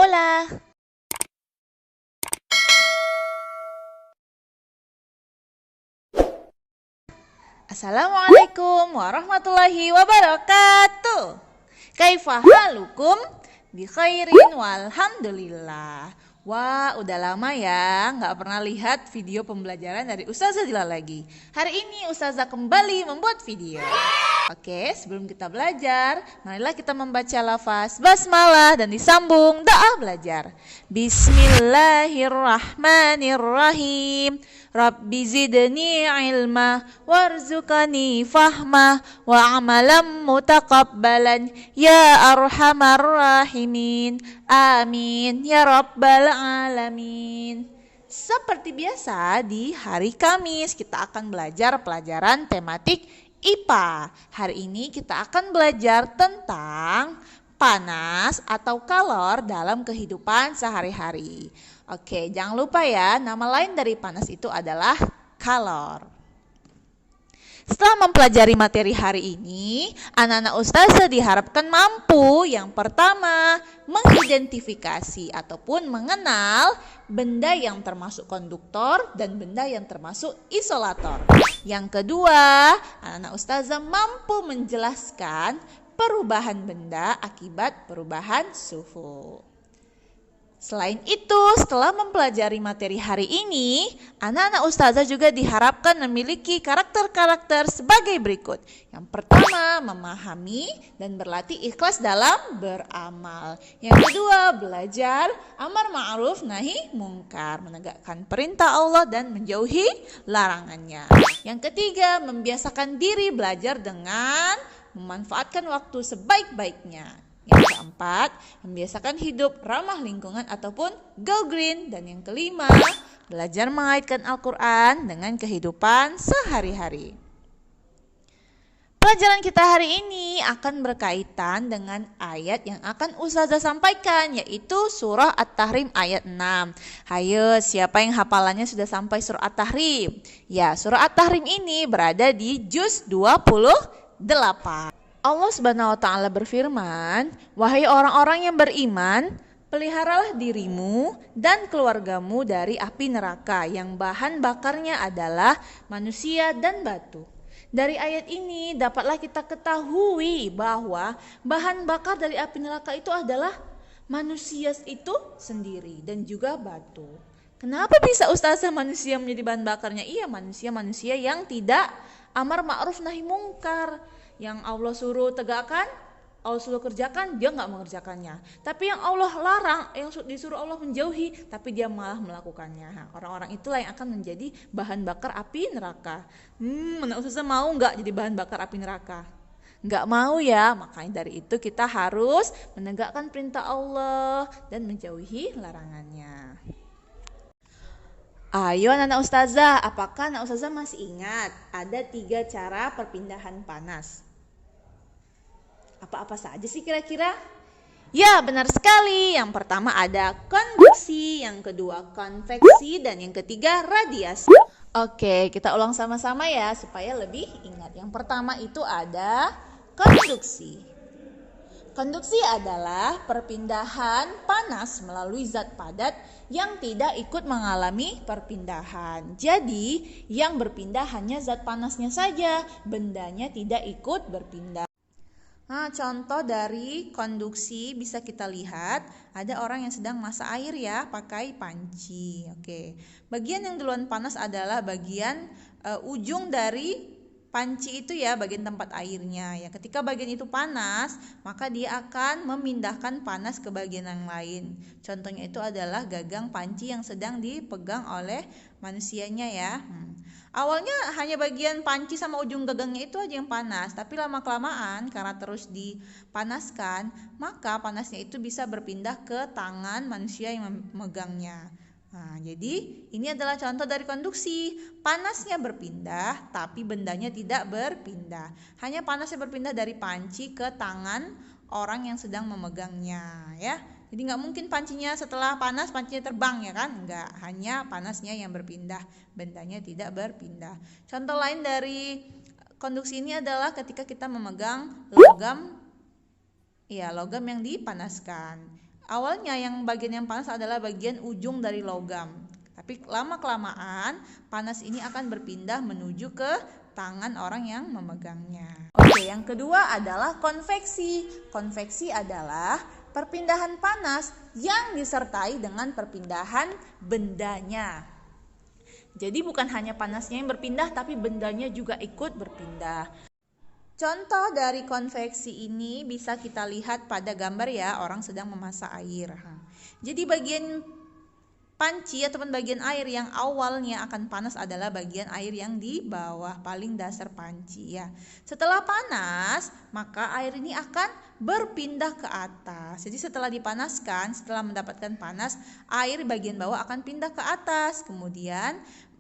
Hola. Assalamualaikum warahmatullahi wabarakatuh. Kaifa halukum? Bi khairin walhamdulillah. Wah, udah lama ya nggak pernah lihat video pembelajaran dari Ustazah Dila lagi. Hari ini Ustazah kembali membuat video. Oke, sebelum kita belajar, marilah kita membaca lafaz basmalah dan disambung doa belajar. Bismillahirrahmanirrahim. Rabbi zidni ilma warzuqani fahma wa amalan mutaqabbalan ya arhamar rahimin. Amin ya rabbal alamin. Seperti biasa di hari Kamis kita akan belajar pelajaran tematik IPA. Hari ini kita akan belajar tentang panas atau kalor dalam kehidupan sehari-hari. Oke, jangan lupa ya, nama lain dari panas itu adalah kalor. Setelah mempelajari materi hari ini, anak-anak ustazah diharapkan mampu yang pertama mengidentifikasi ataupun mengenal benda yang termasuk konduktor dan benda yang termasuk isolator. Yang kedua, anak-anak ustazah mampu menjelaskan perubahan benda akibat perubahan suhu. Selain itu, setelah mempelajari materi hari ini, anak-anak ustazah juga diharapkan memiliki karakter-karakter sebagai berikut. Yang pertama, memahami dan berlatih ikhlas dalam beramal. Yang kedua, belajar amar ma'ruf nahi mungkar, menegakkan perintah Allah dan menjauhi larangannya. Yang ketiga, membiasakan diri belajar dengan memanfaatkan waktu sebaik-baiknya. Yang keempat, membiasakan hidup ramah lingkungan ataupun go green. Dan yang kelima, belajar mengaitkan Al-Quran dengan kehidupan sehari-hari. Pelajaran kita hari ini akan berkaitan dengan ayat yang akan ustazah sampaikan, yaitu surah At-Tahrim ayat 6. Hayo, siapa yang hafalannya sudah sampai surah At-Tahrim? Ya, surah At-Tahrim ini berada di juz 28. Allah Subhanahu wa taala berfirman, "Wahai orang-orang yang beriman, peliharalah dirimu dan keluargamu dari api neraka yang bahan bakarnya adalah manusia dan batu." Dari ayat ini dapatlah kita ketahui bahwa bahan bakar dari api neraka itu adalah manusia itu sendiri dan juga batu. Kenapa bisa ustazah manusia menjadi bahan bakarnya? Iya, manusia-manusia yang tidak amar ma'ruf nahi mungkar. Yang Allah suruh tegakkan, Allah suruh kerjakan, dia nggak mengerjakannya. Tapi yang Allah larang, yang disuruh Allah menjauhi, tapi dia malah melakukannya. Nah, orang-orang itulah yang akan menjadi bahan bakar api neraka. Mana ustazah mau nggak jadi bahan bakar api neraka? Nggak mau ya, makanya dari itu kita harus menegakkan perintah Allah dan menjauhi larangannya. Ayo anak-anak ustazah, apakah anak ustazah masih ingat ada 3 cara perpindahan panas? Apa-apa saja sih kira-kira? Ya, benar sekali. Yang pertama ada konduksi, yang kedua konveksi, dan yang ketiga radiasi. Oke, kita ulang sama-sama ya supaya lebih ingat. Yang pertama itu ada konduksi. Konduksi adalah perpindahan panas melalui zat padat yang tidak ikut mengalami perpindahan. Jadi, yang berpindah hanya zat panasnya saja, bendanya tidak ikut berpindah. Nah, contoh dari konduksi bisa kita lihat, ada orang yang sedang masak air ya, pakai panci. Oke. Bagian yang duluan panas adalah bagian ujung dari panci itu ya, bagian tempat airnya. Ya, ketika bagian itu panas, maka dia akan memindahkan panas ke bagian yang lain. Contohnya itu adalah gagang panci yang sedang dipegang oleh manusianya ya. Awalnya hanya bagian panci sama ujung gagangnya itu aja yang panas, tapi lama-kelamaan karena terus dipanaskan, maka panasnya itu bisa berpindah ke tangan manusia yang memegangnya. Nah, jadi ini adalah contoh dari konduksi. Panasnya berpindah, tapi bendanya tidak berpindah. Hanya panasnya berpindah dari panci ke tangan orang yang sedang memegangnya, ya. Jadi nggak mungkin pancinya setelah panas pancinya terbang ya kan? Nggak, hanya panasnya yang berpindah, bendanya tidak berpindah. Contoh lain dari konduksi ini adalah ketika kita memegang logam, ya logam yang dipanaskan. Awalnya yang bagian yang panas adalah bagian ujung dari logam. Tapi lama-kelamaan panas ini akan berpindah menuju ke tangan orang yang memegangnya. Oke, yang kedua adalah konveksi. Konveksi adalah perpindahan panas yang disertai dengan perpindahan bendanya. Jadi bukan hanya panasnya yang berpindah, tapi bendanya juga ikut berpindah. Contoh dari konveksi ini bisa kita lihat pada gambar ya, orang sedang memasak air. Jadi bagian panci ataupun bagian air yang awalnya akan panas adalah bagian air yang di bawah paling dasar panci ya. Setelah panas, maka air ini akan berpindah ke atas. Jadi setelah dipanaskan, setelah mendapatkan panas, air bagian bawah akan pindah ke atas. Kemudian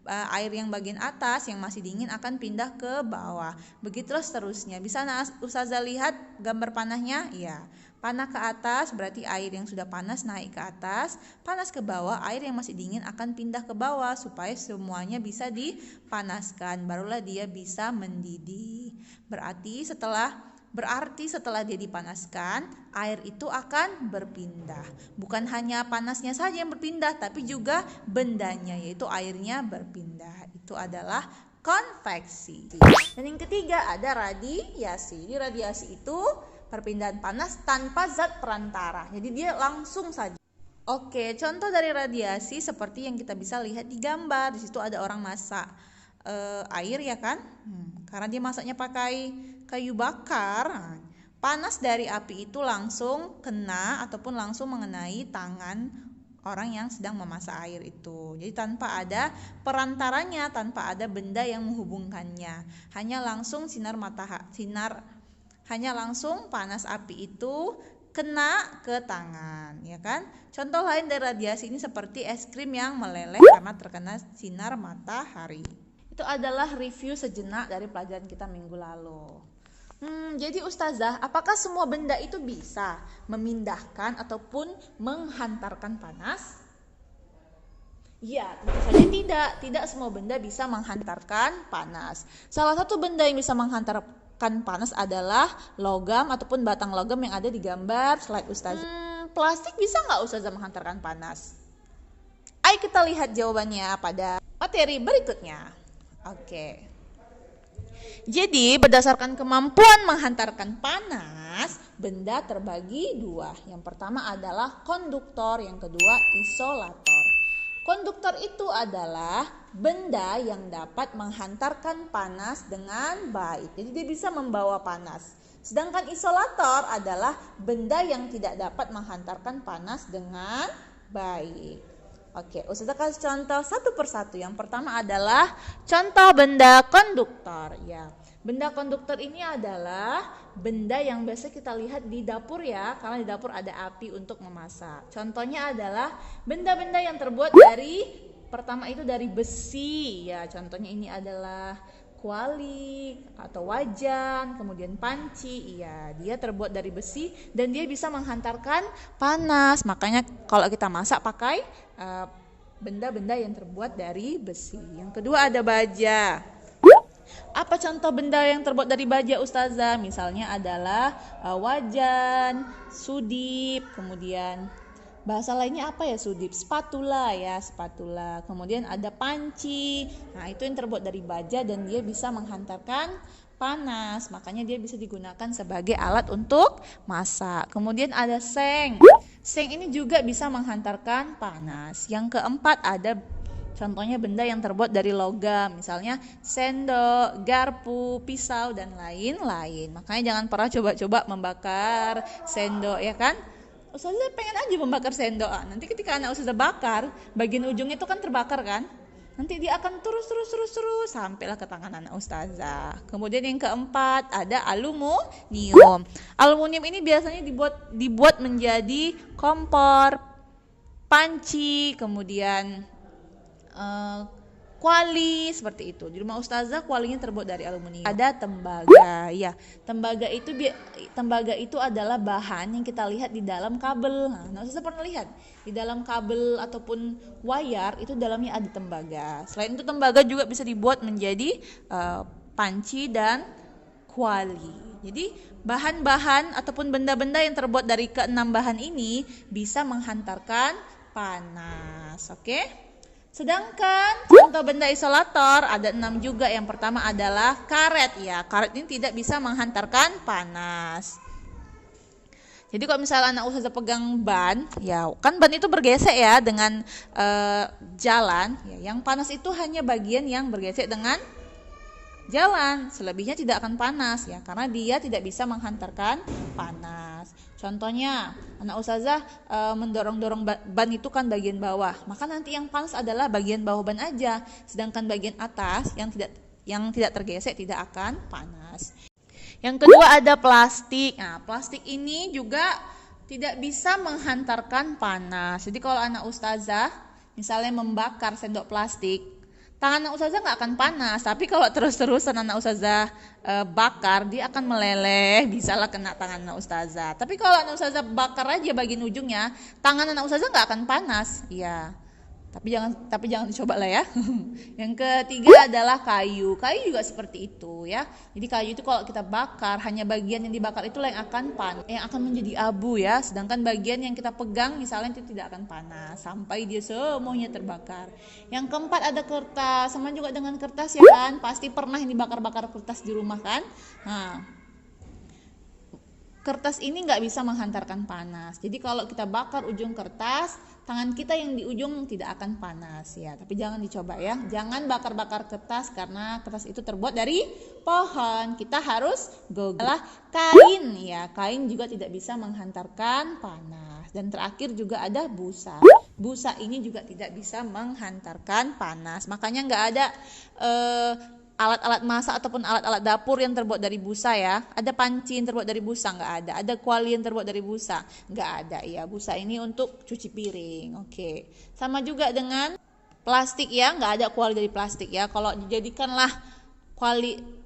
air yang bagian atas yang masih dingin akan pindah ke bawah. Begitulah seterusnya. Bisa Ustazah lihat gambar panahnya? Ya. Panah ke atas berarti air yang sudah panas naik ke atas, panas ke bawah, air yang masih dingin akan pindah ke bawah supaya semuanya bisa dipanaskan, barulah dia bisa mendidih. Berarti setelah dia dipanaskan, air itu akan berpindah. Bukan hanya panasnya saja yang berpindah, tapi juga bendanya, yaitu airnya berpindah. Itu adalah konveksi. Dan yang ketiga ada radiasi. Di radiasi itu perpindahan panas tanpa zat perantara. Jadi dia langsung saja. Oke, contoh dari radiasi seperti yang kita bisa lihat di gambar. Di situ ada orang masak air ya kan? Karena dia masaknya pakai kayu bakar. Panas dari api itu langsung kena ataupun langsung mengenai tangan orang yang sedang memasak air itu. Jadi tanpa ada perantaranya, tanpa ada benda yang menghubungkannya. Hanya langsung hanya langsung panas api itu kena ke tangan, ya kan? Contoh lain dari radiasi ini seperti es krim yang meleleh karena terkena sinar matahari. Itu adalah review sejenak dari pelajaran kita minggu lalu. Jadi Ustazah, apakah semua benda itu bisa memindahkan ataupun menghantarkan panas? Ya, tentu saja tidak. Tidak semua benda bisa menghantarkan panas. Salah satu benda yang bisa menghantarkan panas adalah logam ataupun batang logam yang ada di gambar slide Ustazah. Plastik bisa nggak Ustazah menghantarkan panas? Ayo kita lihat jawabannya pada materi berikutnya. Oke. Jadi berdasarkan kemampuan menghantarkan panas, benda terbagi dua. Yang pertama adalah konduktor, yang kedua isolator. Konduktor itu adalah benda yang dapat menghantarkan panas dengan baik. Jadi dia bisa membawa panas. Sedangkan isolator adalah benda yang tidak dapat menghantarkan panas dengan baik. Oke, Ustazah kasih contoh satu persatu. Yang pertama adalah contoh benda konduktor. Ya, benda konduktor ini adalah benda yang biasa kita lihat di dapur ya, karena di dapur ada api untuk memasak. Contohnya adalah benda-benda yang terbuat dari, pertama itu dari besi. Ya, contohnya ini adalah kuali atau wajan, kemudian panci. Iya, dia terbuat dari besi dan dia bisa menghantarkan panas. Makanya kalau kita masak pakai benda-benda yang terbuat dari besi. Yang kedua ada baja. Apa contoh benda yang terbuat dari baja Ustazah? Misalnya adalah wajan, sudip, kemudian bahasa lainnya apa ya sudip? Spatula ya, spatula. Kemudian ada panci. Nah, itu yang terbuat dari baja dan dia bisa menghantarkan panas. Makanya dia bisa digunakan sebagai alat untuk masak. Kemudian ada seng. Seng ini juga bisa menghantarkan panas. Yang keempat ada contohnya benda yang terbuat dari logam. Misalnya sendok, garpu, pisau dan lain-lain. Makanya jangan pernah coba-coba membakar sendok ya kan? Ustazah pengen aja membakar sendok. Nanti ketika anak Ustazah bakar, bagian ujungnya itu kan terbakar kan? Nanti dia akan terus sampailah ke tangan anak Ustazah. Kemudian yang keempat ada aluminium. Aluminium ini biasanya dibuat menjadi kompor, panci, kemudian kuali seperti itu. Di rumah Ustazah kualinya terbuat dari aluminium. Ada tembaga. Ya, tembaga itu adalah bahan yang kita lihat di dalam kabel. Nah, Ustazah pernah lihat di dalam kabel ataupun wayar itu dalamnya ada tembaga. Selain itu tembaga juga bisa dibuat menjadi panci dan kuali. Jadi bahan-bahan ataupun benda-benda yang terbuat dari keenam bahan ini bisa menghantarkan panas. Oke? Sedangkan contoh benda isolator ada 6 juga. Yang pertama adalah karet. Ya, karet ini tidak bisa menghantarkan panas. Jadi kalau misalnya anak ustazah pegang ban, ya kan ban itu bergesek ya dengan jalan. Ya, yang panas itu hanya bagian yang bergesek dengan jalan, selebihnya tidak akan panas ya, karena dia tidak bisa menghantarkan panas. Contohnya, anak ustazah mendorong-dorong ban itu kan bagian bawah, maka nanti yang panas adalah bagian bawah ban aja, sedangkan bagian atas yang tidak tergesek tidak akan panas. Yang kedua ada plastik. Nah, plastik ini juga tidak bisa menghantarkan panas. Jadi kalau anak ustazah misalnya membakar sendok plastik, tangan anak ustazah nggak akan panas, tapi kalau terus-terusan anak ustazah bakar, dia akan meleleh, bisalah kena tangan anak ustazah. Tapi kalau anak ustazah bakar aja bagian ujungnya, tangan anak ustazah nggak akan panas, ya. Tapi jangan dicoba lah ya. Yang ketiga adalah kayu. Kayu juga seperti itu ya. Jadi kayu itu kalau kita bakar, hanya bagian yang dibakar itulah yang akan panas, yang akan menjadi abu ya. Sedangkan bagian yang kita pegang misalnya itu tidak akan panas sampai dia semuanya terbakar. Yang keempat ada kertas. Sama juga dengan kertas ya kan. Pasti pernah yang dibakar-bakar kertas di rumah kan. Nah, kertas ini nggak bisa menghantarkan panas. Jadi kalau kita bakar ujung kertas, tangan kita yang di ujung tidak akan panas ya. Tapi jangan dicoba ya. Jangan bakar-bakar kertas karena kertas itu terbuat dari pohon. Kita harus adalah kain ya. Kain juga tidak bisa menghantarkan panas. Dan terakhir juga ada busa. Busa ini juga tidak bisa menghantarkan panas. Makanya nggak ada alat-alat masak ataupun alat-alat dapur yang terbuat dari busa ya. Ada panci yang terbuat dari busa, nggak ada. Ada kuali yang terbuat dari busa, nggak ada ya. Busa ini untuk cuci piring. Oke. Sama juga dengan plastik ya, nggak ada kuali dari plastik ya. Kalau dijadikanlah kuali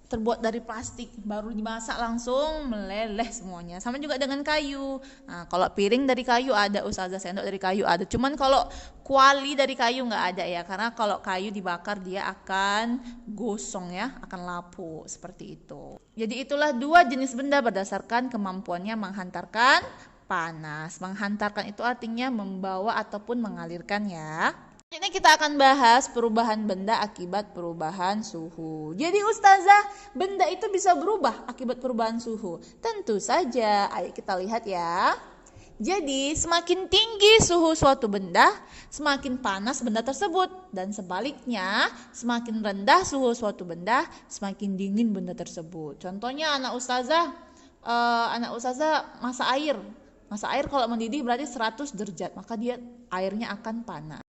terbuat dari plastik baru dimasak langsung meleleh semuanya. Sama juga dengan kayu. Nah, kalau piring dari kayu ada, ustazah, sendok dari kayu ada. Cuman kalau kuali dari kayu nggak ada ya, karena kalau kayu dibakar dia akan gosong ya, akan lapuk seperti itu. Jadi itulah dua jenis benda berdasarkan kemampuannya menghantarkan panas. Menghantarkan itu artinya membawa ataupun mengalirkan ya. Ini kita akan bahas perubahan benda akibat perubahan suhu. Jadi ustazah, benda itu bisa berubah akibat perubahan suhu? Tentu saja, ayo kita lihat ya. Jadi semakin tinggi suhu suatu benda, semakin panas benda tersebut. Dan sebaliknya, semakin rendah suhu suatu benda, semakin dingin benda tersebut. Contohnya anak ustazah masak air. Masak air kalau mendidih berarti 100 derajat, maka airnya akan panas.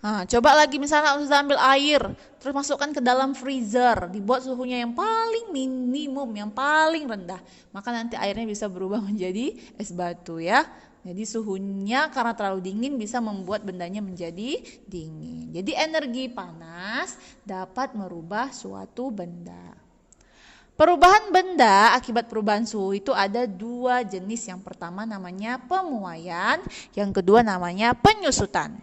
Nah, coba lagi misalnya ustazah ambil air, terus masukkan ke dalam freezer, dibuat suhunya yang paling minimum, yang paling rendah, maka nanti airnya bisa berubah menjadi es batu ya. Jadi suhunya karena terlalu dingin bisa membuat bendanya menjadi dingin. Jadi energi panas dapat merubah suatu benda. Perubahan benda akibat perubahan suhu itu ada dua jenis. Yang pertama namanya pemuaian, yang kedua namanya penyusutan.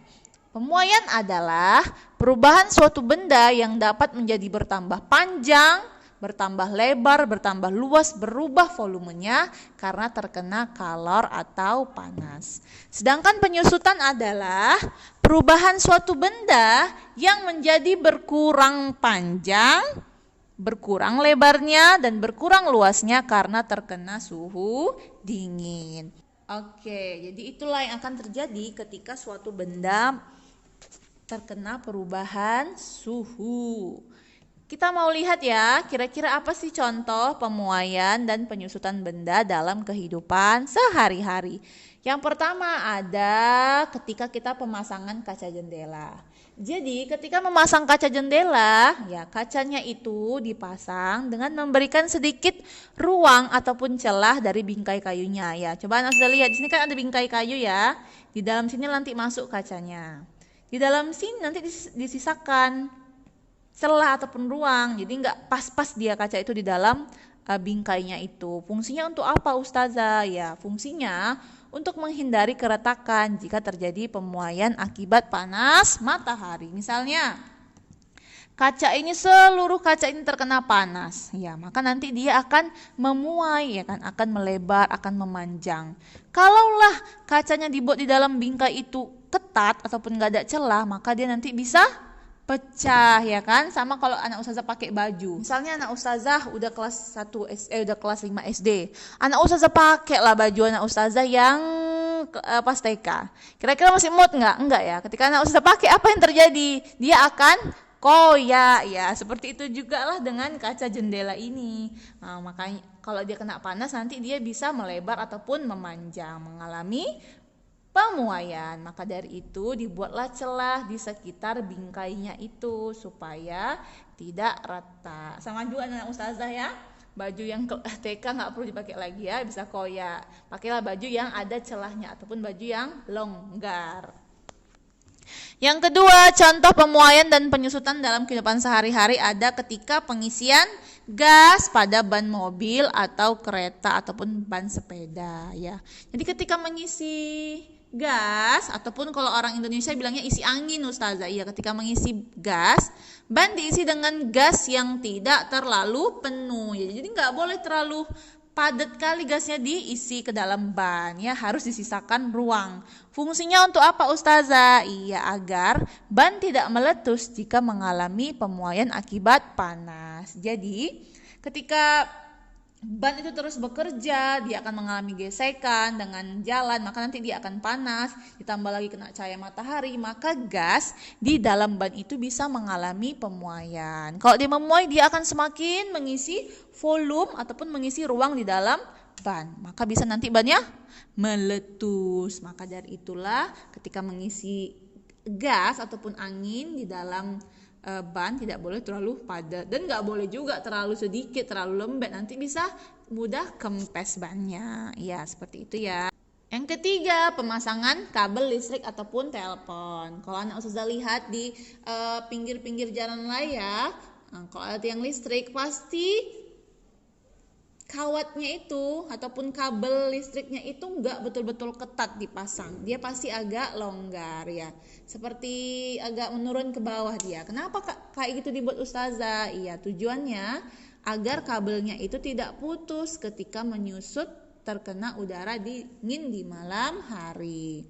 Pemuaian adalah perubahan suatu benda yang dapat menjadi bertambah panjang, bertambah lebar, bertambah luas, berubah volumenya karena terkena kalor atau panas. Sedangkan penyusutan adalah perubahan suatu benda yang menjadi berkurang panjang, berkurang lebarnya, dan berkurang luasnya karena terkena suhu dingin. Oke, jadi itulah yang akan terjadi ketika suatu benda terkena perubahan suhu. Kita mau lihat ya, kira-kira apa sih contoh pemuaian dan penyusutan benda dalam kehidupan sehari-hari. Yang pertama ada ketika kita pemasangan kaca jendela. Jadi ketika memasang kaca jendela, ya kacanya itu dipasang dengan memberikan sedikit ruang ataupun celah dari bingkai kayunya. Ya, coba Anda sudah lihat di sini kan ada bingkai kayu ya. Di dalam sini nanti masuk kacanya. Di dalam sini nanti disisakan celah ataupun ruang, jadi nggak pas-pas dia kaca itu di dalam bingkainya itu. Fungsinya untuk apa ustazah? Ya, fungsinya untuk menghindari keretakan jika terjadi pemuaian akibat panas matahari. Misalnya, seluruh kaca ini terkena panas, ya, maka nanti dia akan memuai, ya kan, akan melebar, akan memanjang. Kalaulah kacanya dibuat di dalam bingkai itu ketat ataupun nggak ada celah, maka dia nanti bisa pecah, ya kan. Sama kalau anak ustazah pakai baju, misalnya anak ustazah udah kelas 1 udah kelas 5 SD, anak ustazah pakai lah baju anak ustazah yang pas TK, kira-kira masih mood nggak? Enggak ya. Ketika anak ustazah pakai, apa yang terjadi? Dia akan koyak, ya. Seperti itu juga lah dengan kaca jendela ini. Nah, makanya kalau dia kena panas nanti dia bisa melebar ataupun memanjang, mengalami pemuaian. Maka dari itu dibuatlah celah di sekitar bingkainya itu supaya tidak rata. Sama juga anak ustazah ya, baju yang TK nggak perlu dipakai lagi ya, bisa koyak. Pakailah baju yang ada celahnya ataupun baju yang longgar. Yang kedua, contoh pemuaian dan penyusutan dalam kehidupan sehari-hari ada ketika pengisian gas pada ban mobil atau kereta ataupun ban sepeda, ya. Jadi ketika mengisi gas ataupun kalau orang Indonesia bilangnya isi angin ustazah, iya, ketika mengisi gas, ban diisi dengan gas yang tidak terlalu penuh, ya. Jadi nggak boleh terlalu padat kali gasnya diisi ke dalam ban, ya, harus disisakan ruang. Fungsinya untuk apa ustazah? Iya, agar ban tidak meletus jika mengalami pemuaian akibat panas. Jadi ketika ban itu terus bekerja, dia akan mengalami gesekan dengan jalan, maka nanti dia akan panas, ditambah lagi kena cahaya matahari, maka gas di dalam ban itu bisa mengalami pemuaian. Kalau dia memuai, dia akan semakin mengisi volume ataupun mengisi ruang di dalam ban, maka bisa nanti bannya meletus. Maka dari itulah ketika mengisi gas ataupun angin di dalam ban tidak boleh terlalu padat dan nggak boleh juga terlalu sedikit, terlalu lembek, nanti bisa mudah kempes bannya, ya, seperti itu ya. Yang ketiga, pemasangan kabel listrik ataupun telepon. Kalau anak ustazah lihat di pinggir-pinggir jalan raya, kalau ada tiang listrik pasti kawatnya itu ataupun kabel listriknya itu nggak betul-betul ketat dipasang, dia pasti agak longgar, ya, seperti agak menurun ke bawah dia. Kenapa kayak gitu dibuat ustazah? Iya, tujuannya agar kabelnya itu tidak putus ketika menyusut terkena udara dingin di malam hari.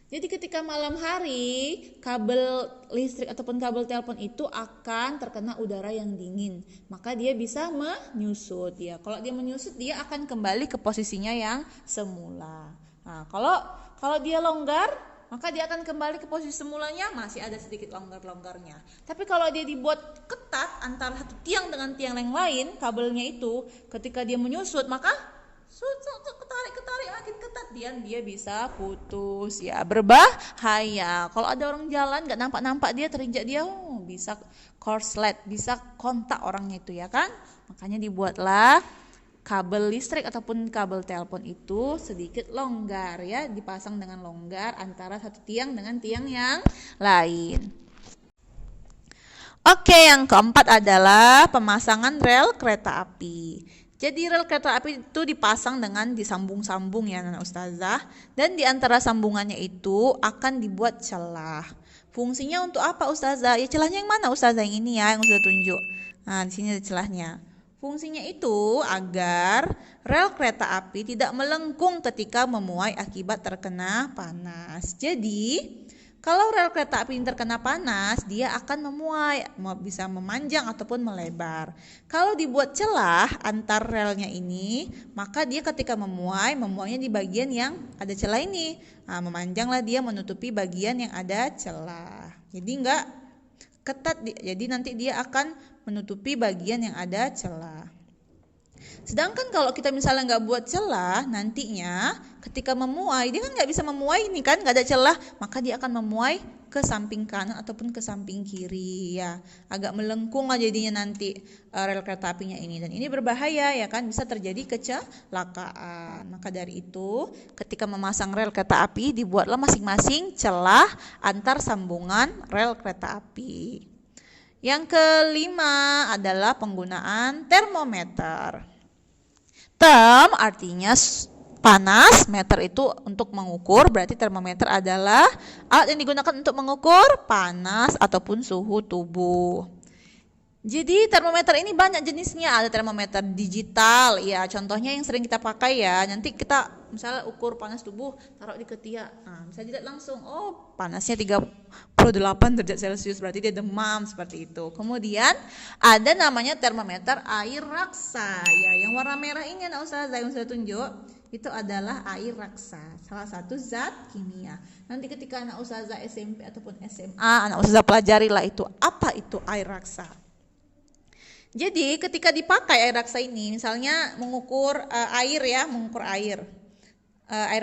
Jadi ketika malam hari, kabel listrik ataupun kabel telepon itu akan terkena udara yang dingin, maka dia bisa menyusut, ya. Kalau dia menyusut, dia akan kembali ke posisinya yang semula. Nah, kalau dia longgar, maka dia akan kembali ke posisi semulanya, masih ada sedikit longgar-longgarnya. Tapi kalau dia dibuat ketat antara satu tiang dengan tiang yang lain, kabelnya itu ketika dia menyusut, maka ketarik makin ketat, dia bisa putus, ya, berbahaya. Kalau ada orang jalan nggak nampak dia terinjak dia, bisa korslet, bisa kontak orangnya itu, ya kan. Makanya dibuatlah kabel listrik ataupun kabel telepon itu sedikit longgar, ya, dipasang dengan longgar antara satu tiang dengan tiang yang lain. Oke, yang keempat adalah pemasangan rel kereta api. Jadi rel kereta api itu dipasang dengan disambung-sambung, ya, anak ustazah, dan di antara sambungannya itu akan dibuat celah. Fungsinya untuk apa ustazah? Ya, celahnya yang mana ustazah? Yang ini, ya, yang sudah tunjuk. Nah, di sini ada celahnya. Fungsinya itu agar rel kereta api tidak melengkung ketika memuai akibat terkena panas. Jadi kalau rel kereta api terkena panas, dia akan memuai, bisa memanjang ataupun melebar. Kalau dibuat celah antar relnya ini, maka dia ketika memuainya di bagian yang ada celah ini. Nah, memanjanglah dia menutupi bagian yang ada celah. Jadi enggak ketat, jadi nanti dia akan menutupi bagian yang ada celah. Sedangkan kalau kita misalnya nggak buat celah, nantinya ketika memuai, dia kan nggak bisa memuai ini kan, nggak ada celah, maka dia akan memuai ke samping kanan ataupun ke samping kiri, ya, agak melengkung aja jadinya nanti rel kereta apinya ini, dan ini berbahaya, ya kan, bisa terjadi kecelakaan. Maka dari itu ketika memasang rel kereta api, dibuatlah masing-masing celah antar sambungan rel kereta api. Yang kelima adalah penggunaan termometer. Term artinya panas, meter itu untuk mengukur, berarti termometer adalah alat yang digunakan untuk mengukur panas ataupun suhu tubuh. Jadi termometer ini banyak jenisnya, ada termometer digital, ya contohnya yang sering kita pakai ya, nanti kita misalnya ukur panas tubuh, taruh di ketiak, nah bisa dilihat langsung, oh panasnya 38 derajat Celcius, berarti dia demam, seperti itu. Kemudian ada namanya termometer air raksa, ya yang warna merah ini anak usaha yang sudah tunjuk, itu adalah air raksa, salah satu zat kimia. Nanti ketika anak usaha SMP ataupun SMA, anak usaha pelajari lah itu, apa itu air raksa. Jadi ketika dipakai air raksa ini, misalnya mengukur air ya, mengukur air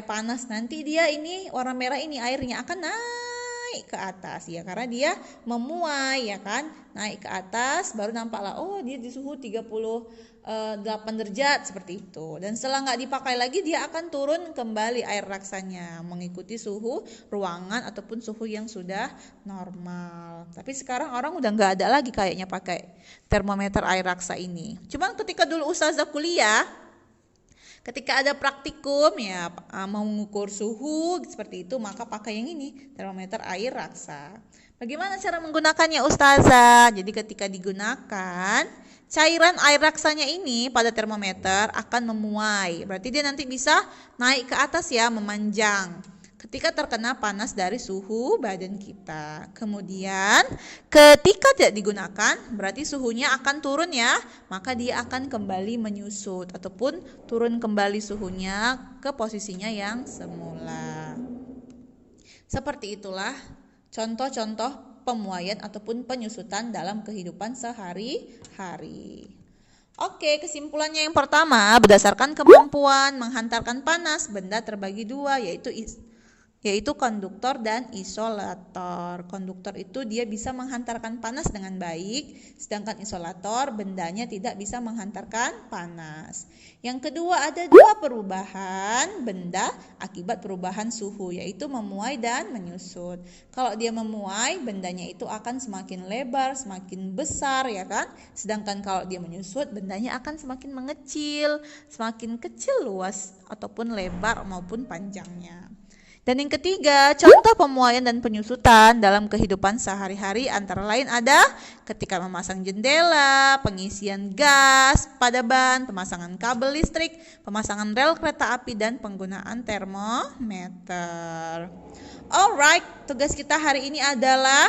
panas, nanti dia ini warna merah ini airnya akan naik ke atas ya, karena dia memuai ya kan, naik ke atas baru nampaklah oh dia di suhu 38 derajat seperti itu. Dan setelah nggak dipakai lagi dia akan turun kembali air raksanya mengikuti suhu ruangan ataupun suhu yang sudah normal. Tapi sekarang orang udah nggak ada lagi kayaknya pakai termometer air raksa ini. Cuman ketika dulu ustazah kuliah, ketika ada praktikum ya mau mengukur suhu seperti itu, maka pakai yang ini, termometer air raksa. Bagaimana cara menggunakannya ustazah? Jadi ketika digunakan, cairan air raksanya ini pada termometer akan memuai. Berarti dia nanti bisa naik ke atas ya, memanjang ketika terkena panas dari suhu badan kita. Kemudian ketika tidak digunakan, berarti suhunya akan turun ya, maka dia akan kembali menyusut ataupun turun kembali suhunya ke posisinya yang semula. Seperti itulah contoh-contoh pemuaian ataupun penyusutan dalam kehidupan sehari-hari. Oke, kesimpulannya yang pertama, berdasarkan kemampuan menghantarkan panas, benda terbagi dua, yaitu konduktor dan isolator. Konduktor itu dia bisa menghantarkan panas dengan baik, sedangkan isolator bendanya tidak bisa menghantarkan panas. Yang kedua, ada dua perubahan benda akibat perubahan suhu, yaitu memuai dan menyusut. Kalau dia memuai, bendanya itu akan semakin lebar, semakin besar ya kan. Sedangkan kalau dia menyusut, bendanya akan semakin mengecil, semakin kecil luas ataupun lebar maupun panjangnya. Dan yang ketiga, contoh pemuaian dan penyusutan dalam kehidupan sehari-hari antara lain ada ketika memasang jendela, pengisian gas pada ban, pemasangan kabel listrik, pemasangan rel kereta api, dan penggunaan termometer. Alright, tugas kita hari ini adalah,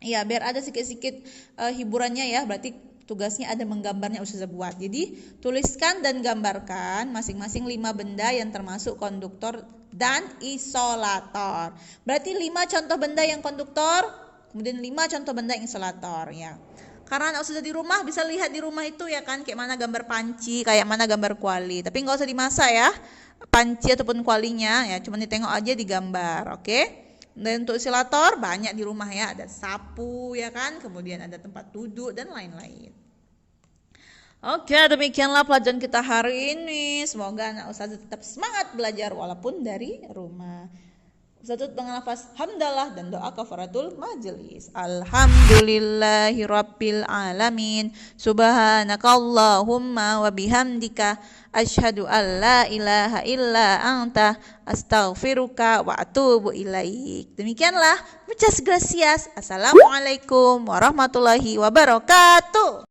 ya biar ada sedikit-sedikit hiburannya ya, berarti tugasnya ada menggambarnya ustazah buat. Jadi tuliskan dan gambarkan masing-masing 5 benda yang termasuk konduktor dan isolator. Berarti 5 contoh benda yang konduktor, kemudian 5 contoh benda yang isolator ya. Karena anak sudah di rumah bisa lihat di rumah itu ya kan, kayak mana gambar panci, kayak mana gambar kuali. Tapi nggak usah dimasak ya, panci ataupun kualinya ya, cuma ditengok aja digambar, oke? Dan untuk isolator banyak di rumah ya, ada sapu ya kan, kemudian ada tempat duduk dan lain-lain. Oke, demikianlah pelajaran kita hari ini. Semoga anak ustazah tetap semangat belajar walaupun dari rumah. Ustazah mengalafaz hamdalah dan doa kafaratul majelis. Alhamdulillahirabbil alamin. Subhanakallahumma wa bihamdika asyhadu an la ilaha illa anta astaghfiruka wa atubu ilaik. Demikianlah. Muchas gracias. Assalamualaikum warahmatullahi wabarakatuh.